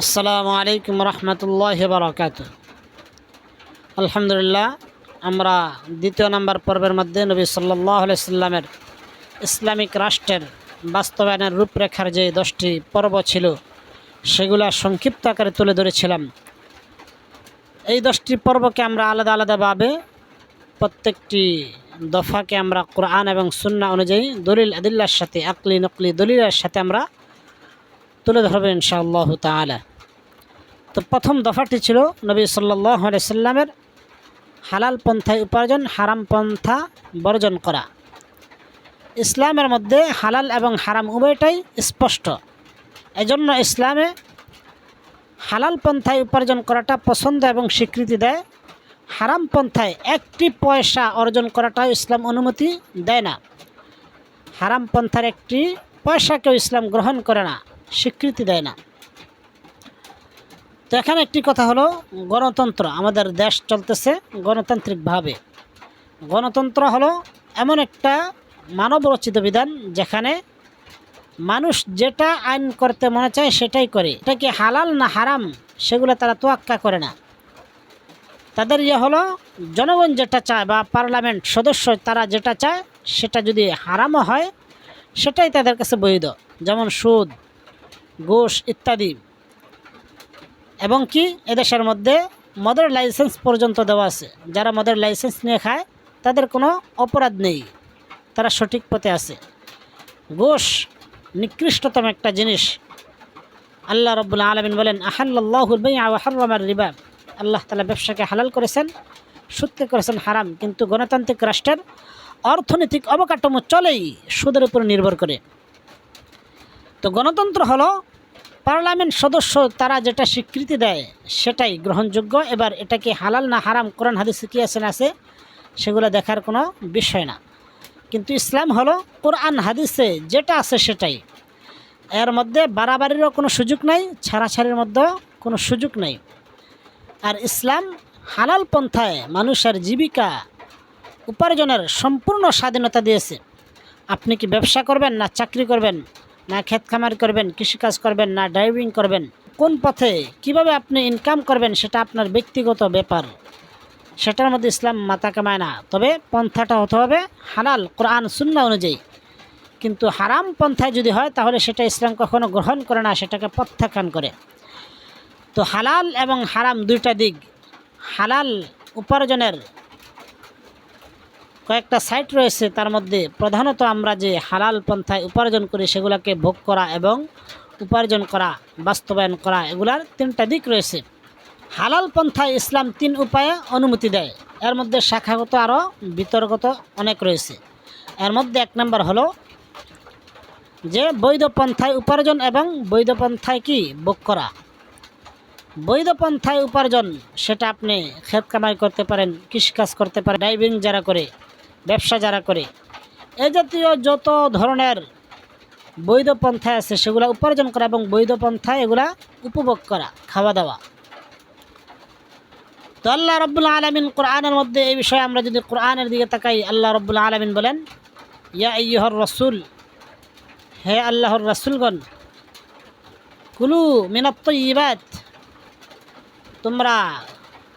আসসালামু আলাইকুম রহমতুল্লাহ বারাকাতুহ। আলহামদুলিল্লাহ, আমরা দ্বিতীয় নম্বর পর্বের মধ্যে নবী সাল্লাল্লাহু আলাইহি সাল্লামের ইসলামিক রাষ্ট্রের বাস্তবায়নের রূপরেখার যে 10টি পর্ব ছিল সেগুলা সংক্ষিপ্ত আকারে তুলে ধরেছিলাম। এই 10টি পর্বকে আমরা আলাদা আলাদাভাবে প্রত্যেকটি দফাকে আমরা কোরআন এবং সুন্নাহ অনুযায়ী দলিল আদিল্লার সাথে আকলি নকলি দলিলের সাথে আমরা তুলে ধরবো ইনশাআল্লাহু তাআলা। তো প্রথম দফাটি ছিল নবী সাল্লাল্লাহু আলাইহি সাল্লামের হালাল পন্থায় উপার্জন, হারাম পন্থা বর্জন করা। ইসলামের মধ্যে হালাল এবং হারাম উভয়টাই স্পষ্ট। এজন্য ইসলামে হালাল পন্থায় উপার্জন করাটা পছন্দ এবং স্বীকৃতি দেয়। হারাম পন্থায় একটি পয়সা অর্জন করাটাও ইসলাম অনুমতি দেয় না। হারাম পন্থার একটি পয়সাকেও ইসলাম গ্রহণ করে না, স্বীকৃতি দেয় না। তো এখানে একটি কথা হলো, গণতন্ত্র, আমাদের দেশ চলতেছে গণতান্ত্রিকভাবে। গণতন্ত্র হলো এমন একটা মানব রচিত বিধান যেখানে মানুষ যেটা আইন করতে মনে চায় সেটাই করে। এটা কি হালাল না হারাম সেগুলো তারা তোয়াক্কা করে না। তাদের হলো জনগণ যেটা চায় বা পার্লামেন্ট সদস্য তারা যেটা চায় সেটা যদি হারামও হয় সেটাই তাদের কাছে বৈধ, যেমন সুদ, ঘুষ ইত্যাদি। এবং কি এদেশের মধ্যে মদের লাইসেন্স পর্যন্ত দেওয়া আছে। যারা মদের লাইসেন্স নিয়ে খায় তাদের কোনো অপরাধ নেই, তারা সঠিক পথে আছে। ঘুষ নিকৃষ্টতম একটা জিনিস। আল্লাহ রাব্বুল আলামিন বলেন, আহাল্লাল্লাহুল বাই'a ওয়া হাররামার রিবা। আল্লাহ তাআলা ব্যবসাকে হালাল করেছেন, সুদকে করেছেন হারাম। কিন্তু গণতান্ত্রিক রাষ্ট্রের অর্থনৈতিক অবকাঠামো চলেই সুদের উপর নির্ভর করে। তো গণতন্ত্র হলো পার্লামেন্ট সদস্য তারা যেটা স্বীকৃতি দেয় সেটাই গ্রহণযোগ্য। এবার এটা কি হালাল না হারাম, কোরআন হাদিসে কি আছে না আছে সেগুলো দেখার কোনো বিষয় না। কিন্তু ইসলাম হলো কোরআন হাদিসে যেটা আছে সেটাই। এর মধ্যে বাড়াবাড়িরও কোনো সুযোগ নাই, ছাড়াছাড়ির মধ্যেও কোনো সুযোগ নাই। আর ইসলাম হালাল পন্থায় মানুষের জীবিকা উপার্জনের সম্পূর্ণ স্বাধীনতা দিয়েছে। আপনি কি ব্যবসা করবেন না চাকরি করবেন, না ক্ষেত খামার করবেন, কৃষিকাজ করবেন, না ড্রাইভিং করবেন, কোন পথে কিভাবে আপনি ইনকাম করবেন সেটা আপনার ব্যক্তিগত ব্যাপার। সেটার মধ্যে ইসলাম মাথা কামায় না। তবে পন্থাটা হতে হবে হালাল কোরআন সুন্নাহ অনুযায়ী। কিন্তু হারাম পন্থায় যদি হয় তাহলে সেটা ইসলাম কখনো গ্রহণ করে না, সেটাকে প্রত্যাখ্যান করে। তো হালাল এবং হারাম দুইটা দিক। হালাল উপার্জনের কয়েকটা সাইট রয়েছে, তার মধ্যে প্রধানত আমরা যে হালাল পন্থায় উপার্জন করি সেগুলোকে ভোগ করা এবং উপার্জন করা, বাস্তবায়ন করা, এগুলার 3টা দিক রয়েছে। হালাল পন্থায় ইসলাম 3 উপায়ে অনুমতি দেয়। এর মধ্যে শাখাগত আরও বিতর্কত অনেক রয়েছে। এর মধ্যে 1 নম্বর হলো যে বৈধ পন্থায় উপার্জন এবং বৈধ পন্থায় কি ভোগ করা। বৈধ পন্থায় উপার্জন সেটা আপনি ক্ষেত কামাই করতে পারেন, কৃষিকাজ করতে পারেন, ড্রাইভিং যারা করে, ব্যবসা যারা করে, এ জাতীয় যত ধরনের বৈধ পন্থায় আছে সেগুলো উপার্জন করা এবং বৈধ পন্থায় এগুলা উপভোগ করা, খাওয়া দাওয়া। তো আল্লাহ রাব্বুল আলামিন কোরআনের মধ্যে এই বিষয়ে আমরা যদি কোরআনের দিকে তাকাই, আল্লাহ রাব্বুল আলামিন বলেন, ইয়া আইয়ুহার রাসূল, হে আল্লাহর রাসূলগণ, কুলু মিনাত তাইয়্যিবাত, তোমরা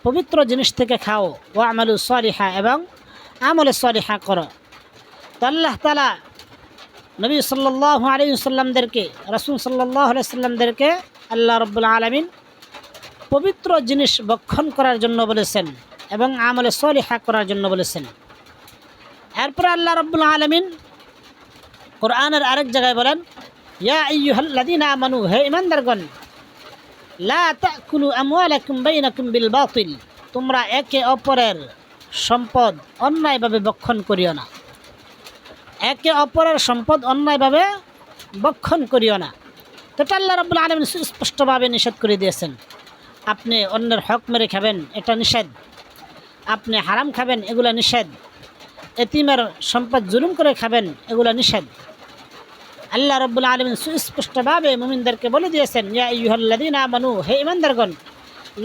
পবিত্র জিনিস থেকে খাও, ওয়া আমালু সালিহা, এবং আমলে সালিহা করো। তো আল্লাহ তাআলা নবী সাল্লাল্লাহু আলাইহি ওয়াসাল্লামদেরকে, রাসূল সাল্লাল্লাহু আলাইহি ওয়াসাল্লামদেরকে আল্লাহ রাব্বুল আলামিন পবিত্র জিনিস ভক্ষণ করার জন্য বলেছেন এবং আমলে সালিহা করার জন্য বলেছেন। এরপর আল্লাহ রাব্বুল আলামিন কোরআনের আরেক জায়গায় বলেন, ইয়া আইয়ুহাল্লাযীনা আমানু, হে ঈমানদারগণ, লা তাকুলু আমওয়ালাকুম বাইনাকুম বিল বাতিল, তোমরা একে অপরের সম্পদ অন্যায়ভাবে ভক্ষণ করিও না। একে অপরের সম্পদ অন্যায়ভাবে ভক্ষণ করিও না। তো আল্লাহ রাব্বুল আলামিন স্পষ্টভাবে নিষেধ করে দিয়েছেন। আপনি অন্যের হক মেরে খাবেন, এটা নিষেধ। আপনি হারাম খাবেন, এগুলো নিষেধ। এতিমের সম্পদ জুলুম করে খাবেন, এগুলো নিষেধ। আল্লাহ রাব্বুল আলামিন সুস্পষ্টভাবে মুমিনদেরকে বলে দিয়েছেন, ইয়া আইয়ুহাল্লাযীনা আমানু, হে ঈমানদারগণ,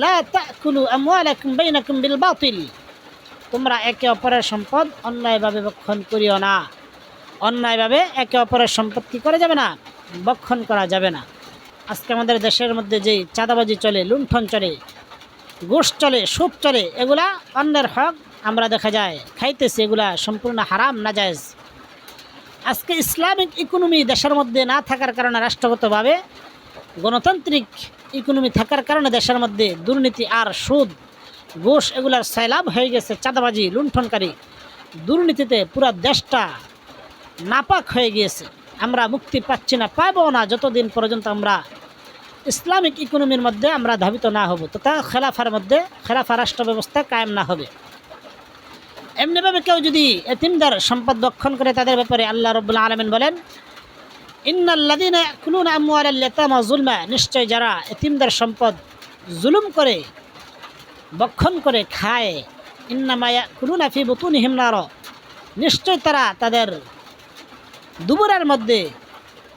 লা তাকুলু আমওয়ালাকুম বাইনাকুম বিল বাতিল, তোমরা একে অপরের সম্পদ অন্যায়ভাবে ভক্ষণ করিও না। অন্যায়ভাবে একে অপরের সম্পদ কী করা যাবে না, ভক্ষণ করা যাবে না। আজকে আমাদের দেশের মধ্যে যেই চাঁদাবাজি চলে, লুণ্ঠন চলে, ঘুষ চলে, সুদ চলে, এগুলা অন্যের হক আমরা দেখা যায় খাইতেছি, এগুলা সম্পূর্ণ হারাম, নাজায়েজ। আজকে ইসলামিক ইকোনমি দেশের মধ্যে না থাকার কারণে, রাষ্ট্রগতভাবে গণতান্ত্রিক ইকোনমি থাকার কারণে দেশের মধ্যে দুর্নীতি আর সুদ, ঘুষ এগুলার সয়লাব হয়ে গেছে। চাঁদাবাজি, লুণ্ঠনকারী, দুর্নীতিতে পুরো দেশটা নাপাক হয়ে গিয়েছে। আমরা মুক্তি পাচ্ছি না, পাবো না যতদিন পর্যন্ত আমরা ইসলামিক ইকোনমির মধ্যে আমরা ধাবিত না হব, তথা খেলাফার মধ্যে, খেলাফা রাষ্ট্র ব্যবস্থা কায়েম না হবে। এমনিভাবে কেউ যদি এতিমদের সম্পদ ভক্ষণ করে, তাদের ব্যাপারে আল্লাহ রাব্বুল আলামিন বলেন, ইন্নাল্লাযীনা ইয়াকুলুনা আমওয়ালাল ইয়াতামা যুলমা, নিশ্চয় যারা এতিমদের সম্পদ জুলুম করে, ভক্ষণ করে খায়, ইন্নামা ইয়াকুলুনা ফি বুতুনিহিম নার, নিশ্চয় তারা তাদের দুবুরের মধ্যে,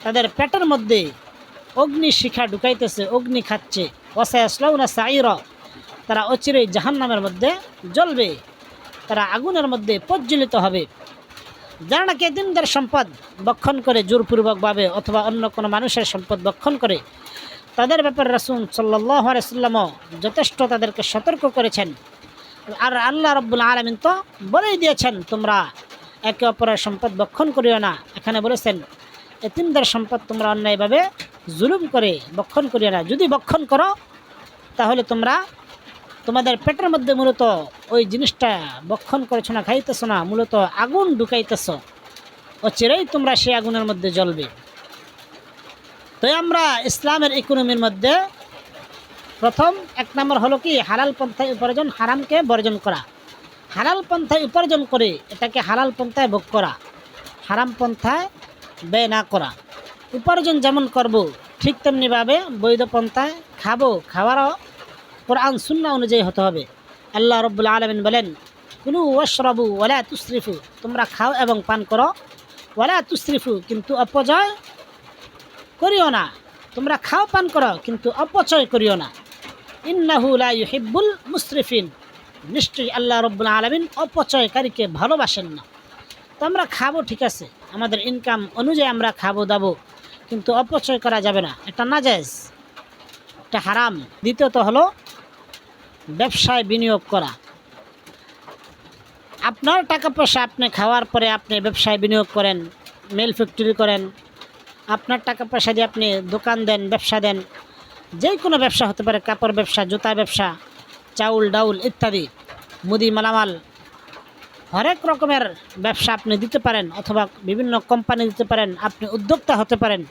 তাদের পেটের মধ্যে অগ্নি শিখা ঢুকাইতেছে, অগ্নি খাচ্ছে। ওয়াসায়াসলাউনা সাঈরা, তারা অচিরেই জাহান্নামের মধ্যে জ্বলবে, তারা আগুনের মধ্যে প্রজ্বলিত হবে। যারা নাকি এতিমদের সম্পদ ভক্ষণ করে জোরপূর্বকভাবে অথবা অন্য কোনো মানুষের সম্পদ ভক্ষণ করে, তাদের ব্যাপারে রাসূল সাল্লাল্লাহু আলাইহি ওয়াসাল্লামও যথেষ্ট তাদেরকে সতর্ক করেছেন। আর আল্লাহ রাব্বুল আলামিন তো বলেই দিয়েছেন, তোমরা একে অপরের সম্পদ ভক্ষণ করিও না। এখানে বলেছেন এতিমদের সম্পদ তোমরা অন্যায়ভাবে জুলুম করে ভক্ষণ করিও না। যদি ভক্ষণ করো তাহলে তোমরা তোমাদের পেটের মধ্যে মূলত ওই জিনিসটা ভক্ষণ করেছো না, খাইতেছো না, মূলত আগুন ঢুকাইতেছো, অচিরেই তোমরা সেই আগুনের মধ্যে জ্বলবে। তো আমরা ইসলামের ইকোনমির মধ্যে প্রথম এক নম্বর হলো কি, হালাল পন্থায় উপার্জন, হারামকে বর্জন করা। হালাল পন্থায় উপার্জন করে এটাকে হালাল পন্থায় ভোগ করা, হারাম পন্থায় ব্যয় না করা। উপার্জন যেমন করব ঠিক তেমনিভাবে বৈধ পন্থায় খাবো, খাওয়ারও কোরআন সুন্নাহ অনুযায়ী হতে হবে। আল্লাহ রাব্বুল আলামিন বলেন, কুলু ওয়াশরাবু ওয়ালা তুসরিফু, তোমরা খাও এবং পান করো, ওয়ালা তুসরিফু, কিন্তু অপচয় করিও না। তোমরা খাও পান করো কিন্তু অপচয় করিও না। ইন্নাহু লা ইউহিব্বুল মুসরিফিন, নিশ্চয়ই আল্লাহ রাব্বুল আলামিন অপচয়কারীকে ভালোবাসেন না। তো আমরা খাবো ঠিক আছে, আমাদের ইনকাম অনুযায়ী আমরা খাবো দাবো, কিন্তু অপচয় করা যাবে না, এটা নাজায়েজ, এটা হারাম। দ্বিতীয়ত হলো ব্যবসায় বিনিয়োগ করা। আপনার টাকা পয়সা আপনি খাওয়ার পরে আপনি ব্যবসায় বিনিয়োগ করেন, মিল ফ্যাক্টরি করেন, আপনার টাকা পয়সা দিয়ে আপনি দোকান দেন, ব্যবসা দেন, যে কোনো ব্যবসা হতে পারে, কাপড় ব্যবসা, জুতা ব্যবসা, চাউল ডাউল ইত্যাদি, মুদি মালামাল, হরেক রকমের ব্যবসা আপনি দিতে পারেন, অথবা বিভিন্ন কোম্পানি দিতে পারেন, আপনি উদ্যোক্তা হতে পারেন।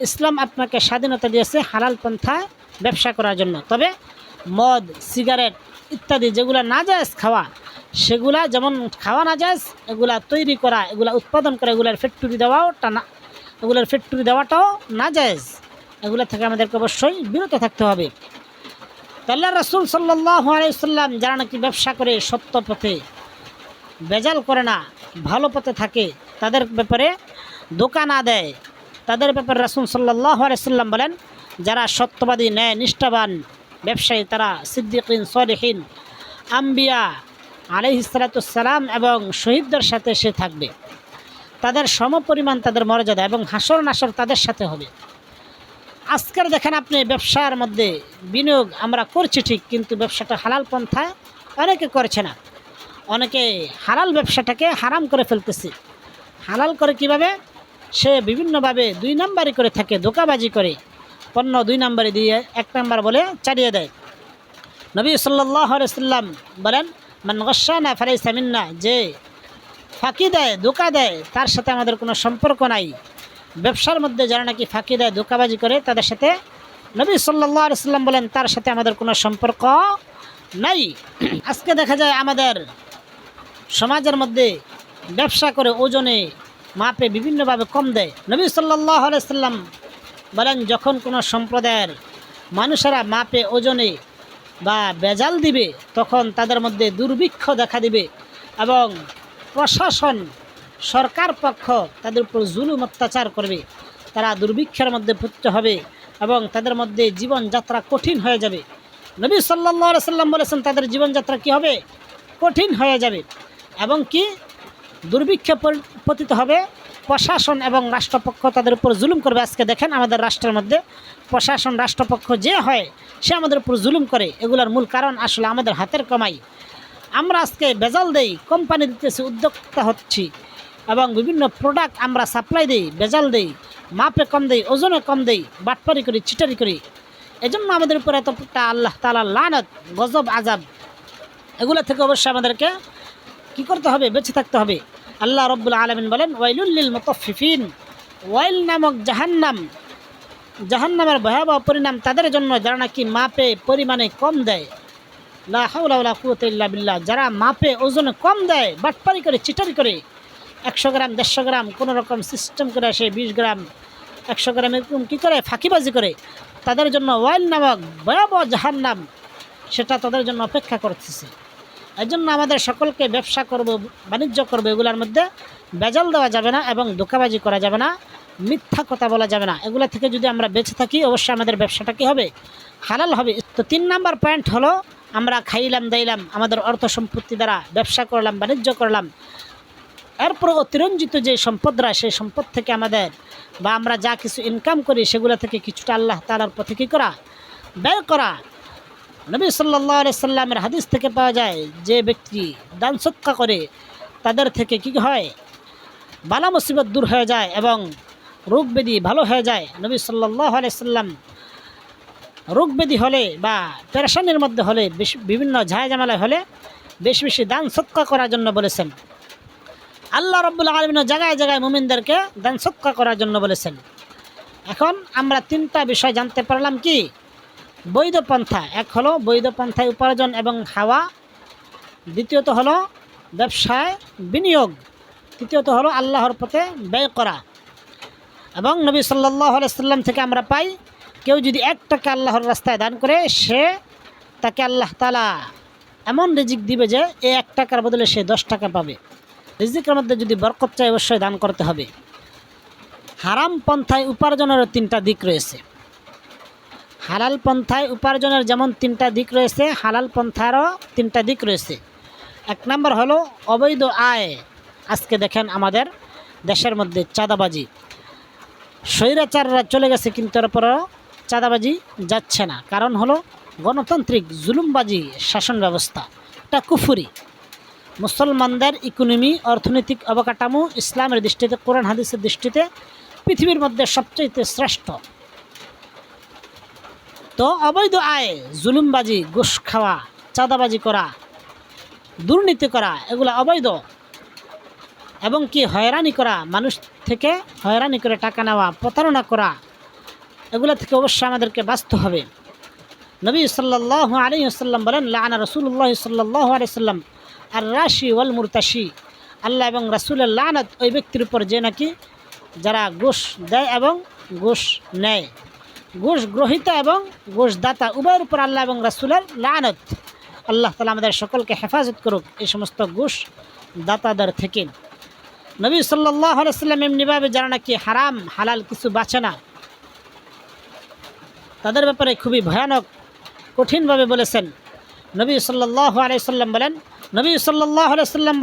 ইসলাম আপনাকে স্বাধীনতা দিয়েছে হালাল পন্থায় ব্যবসা করার জন্য। তবে মদ, সিগারেট ইত্যাদি যেগুলো নাজায়েজ খাওয়া, সেগুলা যেমন খাওয়া নাজায়েজ, এগুলা তৈরি করা, এগুলা উৎপাদন করা, এগুলার ফ্যাক্টরি দেওয়াটাও নাজায়েজ। এগুলো থেকে আমাদেরকে অবশ্যই বিরত থাকতে হবে। আল্লাহ রাসূল সাল্লাল্লাহু আলাইহি ওয়াসাল্লাম যারা নাকি ব্যবসা করে সত্য পথে, বেজাল করে না, ভালো পথে থাকে, তাদের ব্যাপারে ধোঁকা না দেয়, তাদের ব্যাপারে রাসূল সাল্লাল্লাহু আলাইহি ওয়াসাল্লাম বলেন, যারা সত্যবাদী, ন্যায় নিষ্ঠাবান ব্যবসায়ী, তারা সিদ্দিকিন, সলিহিন, আম্বিয়া আলাইহিস সালাতুস সালাম এবং শহীদদের সাথে সে থাকবে। তাদের সমপরিমাণ তাদের মর্যাদা, এবং হাসর নাসর তাদের সাথে হবে। আজকের দেখেন আপনি ব্যবসার মধ্যে বিনিয়োগ আমরা করছি ঠিক, কিন্তু ব্যবসাটা হালাল পন্থায় অনেকে করছে না। অনেকে হালাল ব্যবসাটাকে হারাম করে ফেলতেছে। হালাল করে কিভাবে? সে বিভিন্নভাবে দুই নাম্বারি করে থাকে, ধোঁকাবাজি করে, পণ্য দুই নাম্বারি দিয়ে এক নাম্বার বলে চালিয়ে দেয়। নবী সাল্লাল্লাহু আলাইহি ওয়াসাল্লাম বলেন, মান গাশশানা ফালাইসা মিন্না, যে ফাঁকি দেয়, ধোঁকা দেয়, তার সাথে আমাদের কোনো সম্পর্ক নাই। ব্যবসার মধ্যে যারা নাকি ফাঁকি দেয়, ধোঁকাবাজি করে, তাদের সাথে নবী সাল্লাল্লাহু আলাইহি ওয়াসাল্লাম বলেন, তার সাথে আমাদের কোনো সম্পর্ক নাই। আজকে দেখা যায় আমাদের সমাজের মধ্যে ব্যবসা করে ওজনে মাপে বিভিন্নভাবে কম দেয়। নবী সাল্লাল্লাহু আলাইহি ওয়াসাল্লাম বলেন, যখন কোনো সম্প্রদায়ের মানুষেরা মাপে ওজনে বা বেজাল দিবে, তখন তাদের মধ্যে দুর্ভিক্ষ দেখা দিবে, এবং প্রশাসন, সরকার পক্ষ তাদের উপর জুলুম অত্যাচার করবে। তারা দুর্ভিক্ষের মধ্যে পতিত হবে এবং তাদের মধ্যে জীবনযাত্রা কঠিন হয়ে যাবে। নবী সাল্লাল্লাহু আলাইহি ওয়াসাল্লাম বলেছেন, তাদের জীবনযাত্রা কী হবে? কঠিন হয়ে যাবে, এবং কি দুর্ভিক্ষে পতিত হবে, প্রশাসন এবং রাষ্ট্রপক্ষ তাদের উপর জুলুম করবে। আজকে দেখেন আমাদের রাষ্ট্রের মধ্যে প্রশাসন রাষ্ট্রপক্ষ যে হয় সে আমাদের উপর জুলুম করে। এগুলোর মূল কারণ আসলে আমাদের হাতের কামাই। আমরা আজকে ভেজাল দেই, কোম্পানি দিতেছি, উদ্যোক্তা হচ্ছি এবং বিভিন্ন প্রোডাক্ট আমরা সাপ্লাই দিই, ভেজাল দিই, মাপে কম দেই, ওজনে কম দেই, বাটপারি করি, চিটারি করি। এজন্য আমাদের উপর এতটা আল্লাহ তাআলার লানত, গজব, আযাব, এগুলো থেকে অবশ্যই আমাদেরকে কী করতে হবে? বেঁচে থাকতে হবে। আল্লাহ রব্বুল আলামিন বলেন, ওয়াইলুল লিল মুতাফফিফিন, ওয়াইল নামক জাহান্নাম, জাহান্নামের ভয়াবহ পরিণাম তাদের জন্য যারা নাকি মাপে পরিমাণে কম দেয়। লা হাওলা ওয়ালা কুওয়াতা ইল্লা বিল্লাহ। যারা মাপে ওজনে কম দেয়, বাটপারি করে, চিটারি করে, 100 গ্রাম 150 গ্রাম কোনো রকম সিস্টেম করে সে 20 গ্রাম 100 গ্রাম এরকম কী করে ফাঁকিবাজি করে, তাদের জন্য ওয়াইল নামক ভয়াবহ জাহান্নাম সেটা তাদের জন্য অপেক্ষা করতেছে। এই জন্য আমাদের সকলকে ব্যবসা করব, বাণিজ্য করবো, এগুলোর মধ্যে ভেজাল দেওয়া যাবে না এবং ধোঁকাবাজি করা যাবে না, মিথ্যা কথা বলা যাবে না। এগুলো থেকে যদি আমরা বেঁচে থাকি অবশ্যই আমাদের ব্যবসাটা কী হবে? হালাল হবে। তো 3 নাম্বার পয়েন্ট হলো, আমরা খাইলাম দাইলাম, আমাদের অর্থ সম্পত্তি দ্বারা ব্যবসা করলাম, বাণিজ্য করলাম, এরপর অতিরঞ্জিত যে সম্পদরা, সেই সম্পদ থেকে আমাদের বা আমরা যা কিছু ইনকাম করি সেগুলো থেকে কিছুটা আল্লাহ তাআলার পথে কী করা? ব্যয় করা। নবী সাল্লাল্লাহু আলাইহি সাল্লামের হাদিস থেকে পাওয়া যায়, যে ব্যক্তি দান সদকা করে তাদের থেকে কী হয়? বালা মুসিবত দূর হয়ে যায় এবং রোগ ব্যাধি ভালো হয়ে যায়। নবী সাল্লাল্লাহু আলাইহি সাল্লাম রোগ ব্যাধি হলে বা পেরেশানির মধ্যে হলে, বিভিন্ন ঝামেলা হলে বেশি বেশি দান সদকা করার জন্য বলেছেন। আল্লাহ রাব্বুল আলামিন জায়গায় জায়গায় মুমিনদেরকে দান সদকা করার জন্য বলেছেন। এখন আমরা 3টা বিষয় জানতে পারলাম। কি? বৈধ পন্থা। এক হলো বৈধ পন্থায় উপার্জন এবং খাওয়া, দ্বিতীয়ত হলো ব্যবসায় বিনিয়োগ, তৃতীয়ত হলো আল্লাহর পথে ব্যয় করা। এবং নবী সাল্লাল্লাহু আলাইহি সাল্লাম থেকে আমরা পাই, কেউ যদি 1 টাকা আল্লাহর রাস্তায় দান করে, সে তাকে আল্লাহ তাআলা এমন রিজিক দিবে যে এই 1 টাকার বদলে সে 10 টাকা পাবে। রিজিকের মধ্যে যদি বরকত চাই অবশ্যই দান করতে হবে। হারাম পন্থায় উপার্জনেরও 3টা দিক রয়েছে। হালাল পন্থায় উপার্জনের যেমন 3টা দিক রয়েছে, হালাল পন্থারও 3টা দিক রয়েছে। 1 নম্বর হলো অবৈধ আয়। আজকে দেখেন আমাদের দেশের মধ্যে চাঁদাবাজি, স্বৈরাচাররা চলে গেছে কিন্তু এরপরও চাঁদাবাজি যাচ্ছে না। কারণ হলো গণতান্ত্রিক জুলুমবাজি শাসন ব্যবস্থা, এটা কুফরি। মুসলমানদের ইকোনমি, অর্থনৈতিক অবকাঠামো ইসলামের দৃষ্টিতে, কোরআন হাদিসের দৃষ্টিতে পৃথিবীর মধ্যে সবচেয়ে শ্রেষ্ঠ। তো অবৈধ আয়, জুলুমবাজি, ঘুষ খাওয়া, চাঁদাবাজি করা, দুর্নীতি করা, এগুলো অবৈধ। এবং কি হয়রানি করা, মানুষ থেকে হয়রানি করে টাকা নেওয়া, প্রতারণা করা, এগুলো থেকে অবশ্যই আমাদেরকে বাঁচতে হবে। নবী সাল্লাল্লাহু আলাইহি ওয়াসাল্লাম বলেন, লাআনা রাসূলুল্লাহ সাল্লাল্লাহু আলাইহি ওয়াসাল্লাম আর রাশি ওয়াল মুরতাশি। আল্লাহ এবং রাসূলের লানত ওই ব্যক্তির উপর যে নাকি যারা ঘুষ দেয় এবং ঘুষ নেয়, ঘুষ গ্রহীতা এবং ঘুষ দাতা উভয়ের উপর আল্লাহ এবং রাসূলের লানত। আল্লাহ তাআলা আমাদের সকলকে হেফাজত করুক এই সমস্ত ঘুষ দাতাদের থেকে। নবী সাল্লাল্লাহু আলাইহি ওয়াসাল্লাম এমনিভাবে যারা নাকি হারাম হালাল কিছু বাঁচে না, তাদের ব্যাপারে খুবই ভয়ানক কঠিনভাবে বলেছেন। নবী সাল্লাল্লাহু আলাইহি ওয়াসাল্লাম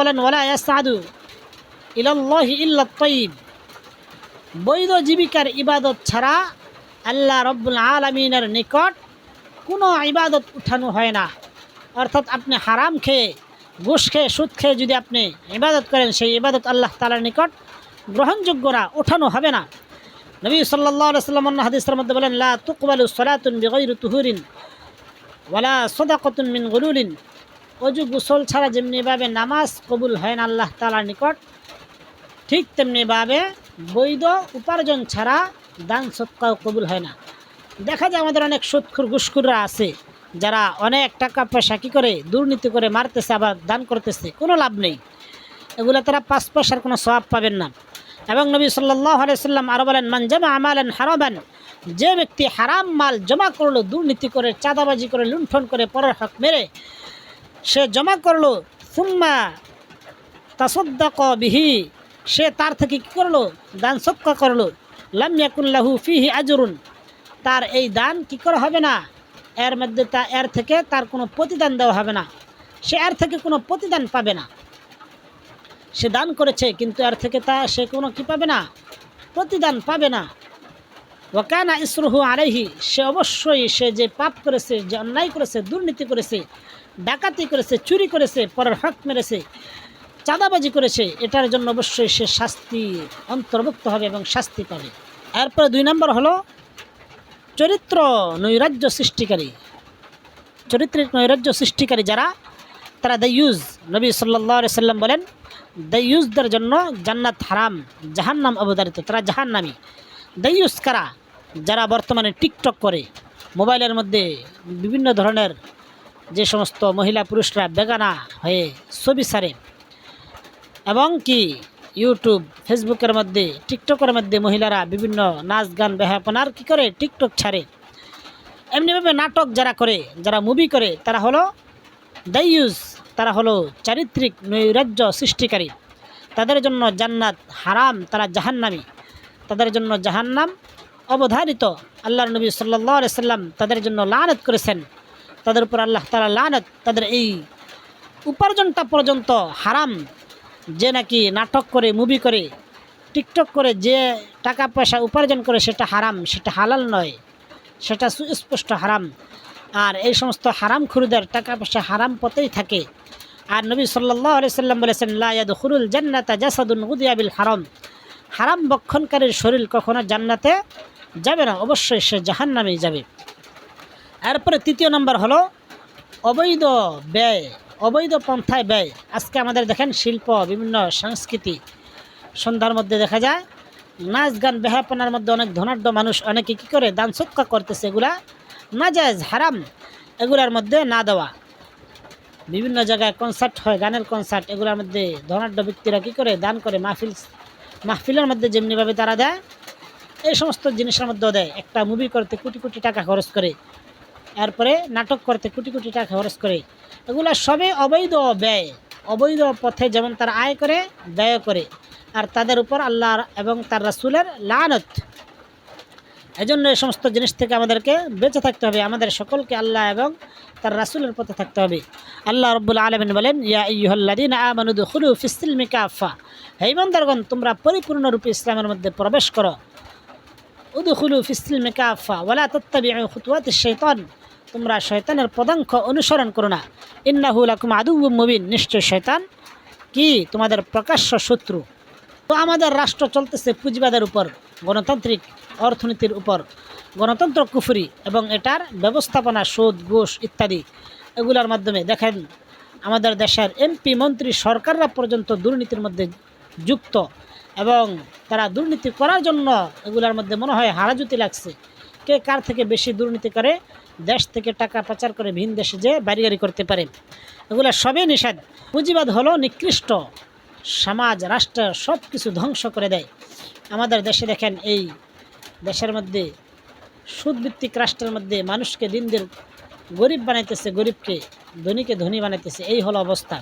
বলেন, ওয়ালা ইয়াসআদু ইলাল্লাহি ইল্লা আত-তাইয়্যিব। বৈধ জীবিকার ইবাদত ছাড়া আল্লাহ রব্বুল আলামিনের নিকট কোনো ইবাদত উঠানো হয় না। অর্থাৎ আপনি হারাম খেয়ে, ঘুষ খেয়ে, সুদ খেয়ে যদি আপনি ইবাদত করেন, সেই ইবাদত আল্লাহ তাআলার নিকট গ্রহণযোগ্য না, উঠানো হবে না। নবী সাল্লাল্লাহু আলাইহি ওয়াসাল্লাম অন্য হাদিসের মধ্যে বলেন, লা তুকবালু সালাতুন বিগাইরি তুহুরিন ওয়ালা সাদাকাতুন মিন গুলুলিন। অজু গোসল ছাড়া যেমনিভাবে নামাজ কবুল হয় না আল্লাহ তাআলার নিকট, ঠিক তেমনিভাবে বৈধ উপার্জন ছাড়া দান সদকাও কবুল হয় না। দেখা যায় আমাদের অনেক সুদখোর ঘুষখোররা আছে, যারা অনেক টাকা পয়সা কী করে দুর্নীতি করে মারতেছে, আবার দান করতেছে, কোনো লাভ নেই। এগুলো তারা 5 পয়সার কোনো সওয়াব পাবেন না। এবং নবী সাল্লাল্লাহু আলাইহি সাল্লাম আরও বলেন, মান জামা আমালান হারামান। যে ব্যক্তি হারাম মাল জমা করলো, দুর্নীতি করে, চাঁদাবাজি করে, লুণ্ঠন করে, পরের হক মেরে সে জমা করলো, সুম্মা তাসাদ্দাকা বিহি, সে তার থেকে কী করলো? দান সদকা করলো। লাম ইয়াকুন লাহু ফিহি আজরুন, তার এই দান কী করা হবে না, এর মধ্যে এর থেকে তার কোনো প্রতিদান দেওয়া হবে না, সে এর থেকে কোনো প্রতিদান পাবে না। সে দান করেছে, কিন্তু এর থেকে সে কোনো কি পাবে না, প্রতিদান পাবে না। ওয়াকানা ইসরুহু আলাইহি, সে অবশ্যই সে যে পাপ করেছে, যে অন্যায় করেছে, দুর্নীতি করেছে, ডাকাতি করেছে, চুরি করেছে, পরের হক মেরেছে, চাঁদাবাজি করেছে, এটার জন্য অবশ্যই সে শাস্তি অন্তর্ভুক্ত হবে এবং শাস্তি পাবে। এরপরে 2 নম্বর হলো চরিত্র নৈরাজ্য সৃষ্টিকারী। চরিত্রিক নৈরাজ্য সৃষ্টিকারী যারা, তারা দাইয়ুজ। নবী সাল্লাল্লাহু আলাইহি সাল্লাম বলেন, দাইয়ুজদের জন্য জান্নাত হারাম, জাহান্নাম অবধারিত, তারা জাহান্নামী। দাইয়ুজ কারা? যারা বর্তমানে টিকটক করে, মোবাইলের মধ্যে বিভিন্ন ধরনের যে সমস্ত মহিলা পুরুষরা বেগানা হয়ে ছবি ছাড়ে, এবং কি ইউটিউব ফেসবুকের মধ্যে টিকটকের মধ্যে মহিলারা বিভিন্ন নাচ গান বেহাপনার কি করে টিকটক ছাড়ে। এমনিভাবে নাটক যারা করে, যারা মুভি করে, তারা হলো দাইয়ুজ, তারা হলো চারিত্রিক নৈরাজ্য সৃষ্টিকারী। তাদের জন্য জান্নাত হারাম, তারা জাহান্নামী, তাদের জন্য জাহান্নাম অবধারিত। আল্লাহর নবী সাল্লাল্লাহু আলাইহি সাল্লাম তাদের জন্য লানত করেছেন, তাদের উপর আল্লাহ তাআলা লানত, তাদের এই উপার্জনটা পর্যন্ত হারাম। যে নাকি নাটক করে, মুভি করে, টিকটক করে যে টাকা পয়সা উপার্জন করে, সেটা হারাম, সেটা হালাল নয়, সেটা সুস্পষ্ট হারাম। আর এই সমস্ত হারাম খুরুদের টাকা পয়সা হারাম পথেই থাকে। আর নবী সাল্লাল্লাহু আলাইহি সাল্লাম বলেছেন, লা ইয়াদখুলুল জান্নাতা জাসাদুন গুদিয়া বিল হারাম, হারাম বক্ষণকারীর শরীর কখনো জান্নাতে যাবে না, অবশ্যই সে জাহান্নামেই যাবে। এরপরে 3 নম্বর হলো অবৈধ ব্যয়, অবৈধ পন্থায় ব্যয়। আজকে আমাদের দেখেন শিল্প, বিভিন্ন সংস্কৃতি, সন্ধ্যার মধ্যে দেখা যায় নাচ গান বেহাপনার মধ্যে অনেক ধনাঢ্য মানুষ অনেকে কী করে দান সৎকা করতেছে, এগুলা নাজায়েজ, হারাম, এগুলার মধ্যে না দেওয়া। বিভিন্ন জায়গায় কনসার্ট হয়, গানের কনসার্ট, এগুলোর মধ্যে ধনাঢ্য ব্যক্তিরা কী করে দান করে, মাহফিলের মধ্যে যেমনিভাবে তারা দেয়, এই সমস্ত জিনিসের মধ্যেও দেয়। একটা মুভি করতে কোটি কোটি টাকা খরচ করে, এরপরে নাটক করতে কোটি কোটি টাকা খরচ করে, এগুলো সবই অবৈধ ব্যয়। অবৈধ পথে যেমন তারা আয় করে, ব্যয় করে, আর তাদের উপর আল্লাহ এবং তার রাসূলের লানত। এজন্য এই সমস্ত জিনিস থেকে আমাদেরকে বেঁচে থাকতে হবে, আমাদের সকলকে আল্লাহ এবং তার রাসূলের পথে থাকতে হবে। আল্লাহ রাব্বুল আলামিন বলেন, ইয়া আইয়ুহাল্লাযীনা আমানু দুখুলু ফিস-সিলমি কাফা, হে ঈমানদারগণ, তোমরা পরিপূর্ণরূপে ইসলামের মধ্যে প্রবেশ করো। উদখুলু ফিস-সিলমি কাফা ওয়ালা তাত্তাবিউ খুতুওয়াতিশ শাইতান, তোমরা শয়তানের পদাঙ্ক অনুসরণ করো না। ইন্নাহু লাকুম আদুউম মুবিন, নিশ্চয় শয়তান কি তোমাদের প্রকাশ্য শত্রু। তো আমাদের রাষ্ট্র চলতেছে পুঁজিবাদের উপর, গণতান্ত্রিক অর্থনীতির উপর। গণতন্ত্র কুফরি এবং এটার ব্যবস্থাপনা, সুদ, ঘুষ ইত্যাদি, এগুলোর মাধ্যমে দেখেন আমাদের দেশের এমপি, মন্ত্রী, সরকাররা পর্যন্ত দুর্নীতির মধ্যে যুক্ত, এবং তারা দুর্নীতি করার জন্য এগুলোর মধ্যে মনে হয় হারাজুতি লাগছে। কে কার থেকে বেশি দুর্নীতি করে, দেশ থেকে টাকা পাচার করে ভিন দেশে যে বাড়ি করতে পারে, এগুলো সবই নিষেধ। পুঁজিবাদ হলো নিকৃষ্ট, সমাজ, রাষ্ট্র সব কিছু ধ্বংস করে দেয়। আমাদের দেশে দেখেন, এই দেশের মধ্যে সুদভিত্তিক রাষ্ট্রের মধ্যে মানুষকে দিন দিন গরিব বানাইতেছে, গরিবকে ধনীকে ধনী বানাইতেছে, এই হলো অবস্থা।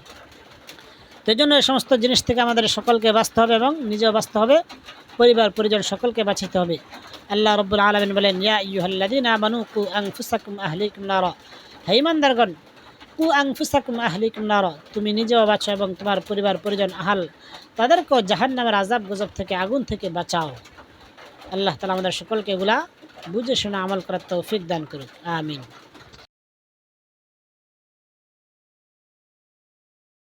তো এই জন্য এই সমস্ত জিনিস থেকে আমাদের সকলকে বাঁচতে হবে এবং নিজেও বাঁচতে হবে, পরিবার পরিজন সকলকে বাঁচাতে হবে। আল্লাহ রাব্বুল আলামিন বলেন, ইয়া আইয়ুহাল্লাযীনা আমানু কু আনফুসাকুম আহলিকুম নারা, হে ঈমানদারগণ, কু আনফুসাকুম আহলিকুম নারা, তুমি নিজেও বাঁচো এবং তোমার পরিবার পরিজন আহাল তাদেরকেও জাহান্নামের আযাব গজব থেকে, আগুন থেকে বাঁচাও। আল্লাহ তাআলা আমাদের সকলকে এগুলা বুঝে শুনে আমল করার তৌফিক দান করুক, আমিন।